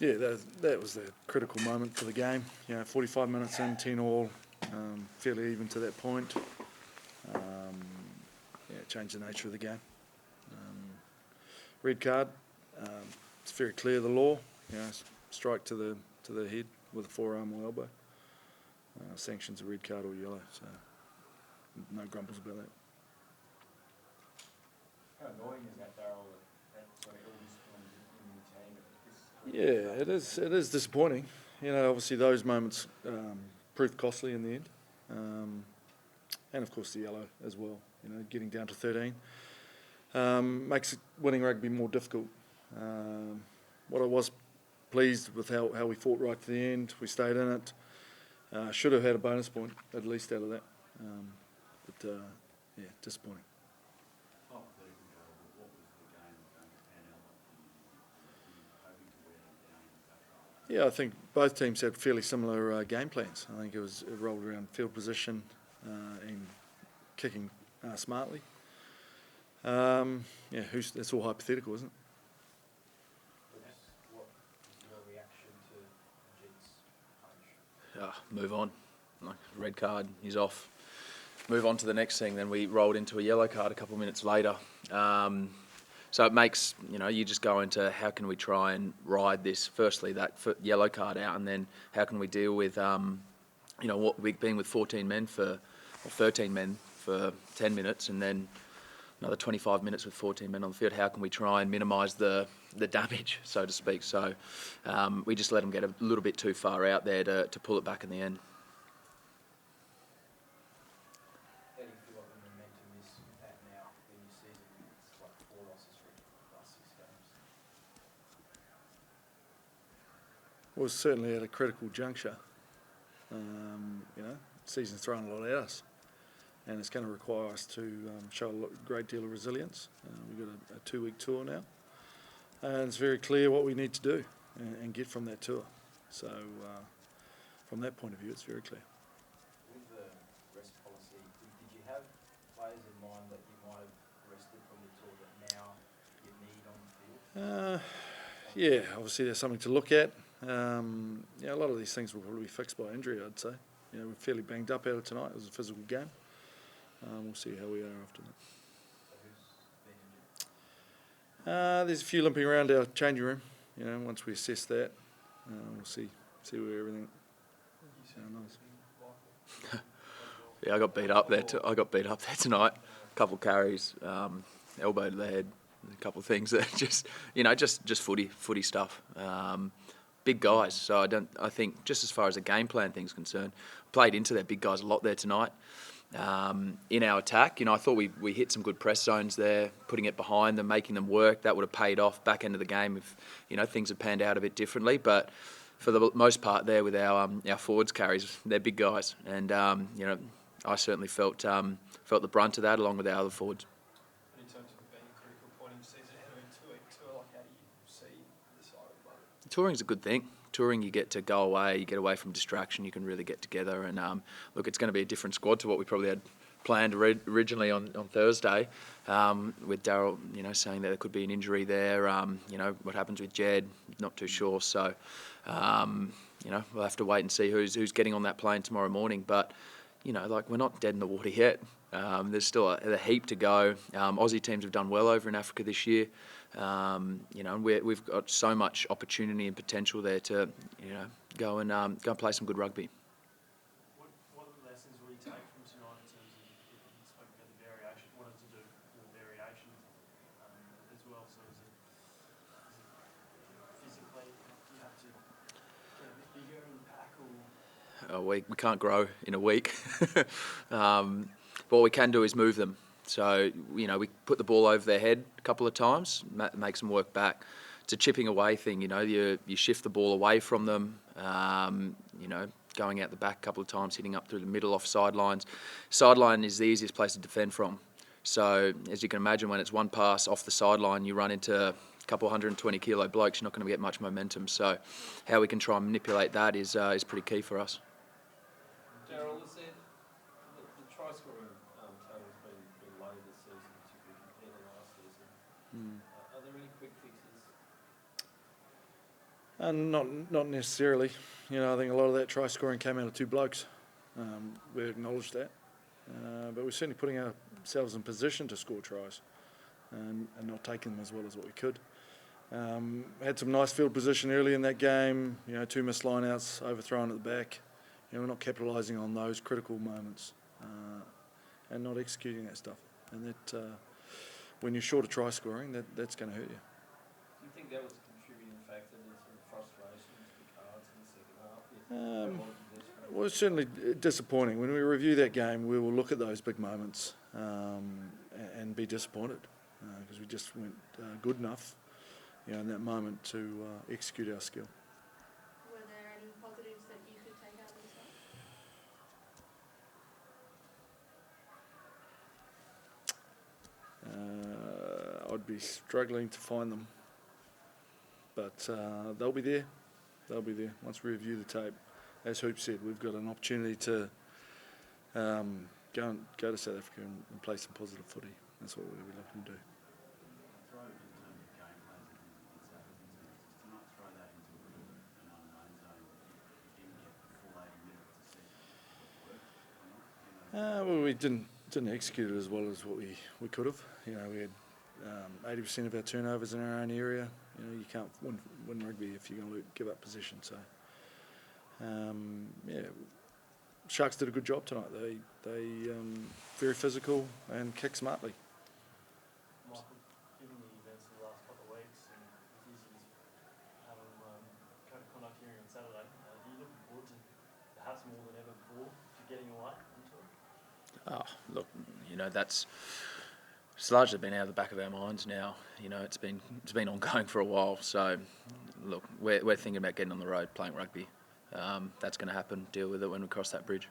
Yeah, that was the critical moment for the game. 45 minutes in, 10 all, fairly even to that point. It changed the nature of the game. Red card. It's very clear the law. Strike to the head with a forearm or elbow. Sanctions a red card or yellow. So no grumbles about that. How annoying is that, Daryl? That sort of illness in the team? Yeah, it is disappointing. Obviously those moments proved costly in the end, and of course the yellow as well. Getting down to 13 makes winning rugby more difficult. What I was pleased with how we fought right to the end. We stayed in it. Should have had a bonus point at least out of that, but disappointing. Yeah, I think both teams had fairly similar game plans. I think it rolled around field position and kicking smartly. That's all hypothetical, isn't it? What was your reaction to Jed's punch? Move on. Red card, he's off. Move on to the next thing. Then we rolled into a yellow card a couple of minutes later. So it makes, you just go into how can we try and ride this, firstly, that yellow card out, and then how can we deal with, what we've been with 13 men for 10 minutes, and then another 25 minutes with 14 men on the field. How can we try and minimise the damage, so to speak? So we just let them get a little bit too far out there to pull it back in the end. How do you feel like the momentum is at now in your season? It's like 4 losses for the last 6 games. Well, certainly at a critical juncture. Season's thrown a lot at us, and it's going to require us to show a great deal of resilience. We've got a 2-week tour now, and it's very clear what we need to do and get from that tour. So from that point of view, it's very clear. With the rest policy, did you have players in mind that you might have rested from the tour that now you need on the field? Yeah, obviously there's something to look at. A lot of these things will probably be fixed by injury, I'd say. We're fairly banged up out of tonight. It was a physical game. We'll see how we are after that. So who's been injured? There's a few limping around our changing room. Once we assess that, we'll see where everything goes. Yeah, I got beat up there tonight. A couple of carries, elbow to the head, a couple of things that just footy stuff. Big guys, so I think just as far as the game plan thing's concerned, played into their big guys a lot there tonight. In our attack, I thought we hit some good press zones there, putting it behind them, making them work. That would have paid off back end of the game if things had panned out a bit differently. But for the most part, there with our forwards carries, they're big guys, and I certainly felt the brunt of that along with our other forwards. In terms of it being a critical point in the season ahead of a 2-week tour, how do you see the side at the moment? Touring's a good thing. Touring, you get to go away, you get away from distraction, you can really get together. And look, it's going to be a different squad to what we probably had planned originally on Thursday, with Daryl, saying that there could be an injury there. What happens with Jed, not too sure. So, we'll have to wait and see who's getting on that plane tomorrow morning. But, we're not dead in the water yet. There's still a heap to go. Aussie teams have done well over in Africa this year. And we've got so much opportunity and potential there to, go and play some good rugby. What lessons will you take from tonight in terms of, you spoke about the variation, what to do with variation as well? So is it physically you have to get a bit bigger in the pack, or? We can't grow in a week. What we can do is move them. So, we put the ball over their head a couple of times, makes them work back. It's a chipping away thing, you shift the ball away from them, going out the back a couple of times, hitting up through the middle off sidelines. Sideline is the easiest place to defend from. So, as you can imagine, when it's one pass off the sideline, you run into a couple 120-kilo blokes, you're not going to get much momentum. So, how we can try and manipulate that is pretty key for us. Daryl, is there the try scoring total's been low this season, particularly compared to last season. Are there any quick fixes Not necessarily. You know, I think a lot of that try scoring came out of two blokes. We acknowledge that, but we're certainly putting ourselves in position to score tries, and not taking them as well as what we could. Had some nice field position early in that game. You know, 2 missed line-outs, overthrown at the back. You know, we're not capitalising on those critical moments, and not executing that stuff. And that, when you're short of try scoring, that's going to hurt you. Do you think that was a contributing factor to sort of frustration to the Cards in the second half? Well, it's certainly disappointing. When we review that game, we will look at those big moments and be disappointed because we just weren't good enough, you know, in that moment to execute our skill. Were there any positives that you could take out of this one? I'd be struggling to find them, but they'll be there. They'll be there once we review the tape. As Hoop said, we've got an opportunity to go to South Africa and play some positive footy. That's what we're looking to do. Throw in terms of game plans in South Africa, to not throw that into an unknown zone, you didn't get the full 80 minutes to see what worked or not. Well, we didn't execute it as well as what we could have. You know, we had 80% of our turnovers in our own area. You know, you can't win rugby if you're going to give up possession. So, yeah, Sharks did a good job tonight. They very physical and kicked smartly. Michael, given the events of the last couple of weeks and Dizzy's having code of conduct hearing on Saturday, do you look forward to perhaps more than ever before to getting away into it? Oh, look, you know, it's largely been out of the back of our minds now. You know, it's been ongoing for a while. So, look, we're thinking about getting on the road, playing rugby. That's going to happen. Deal with it when we cross that bridge.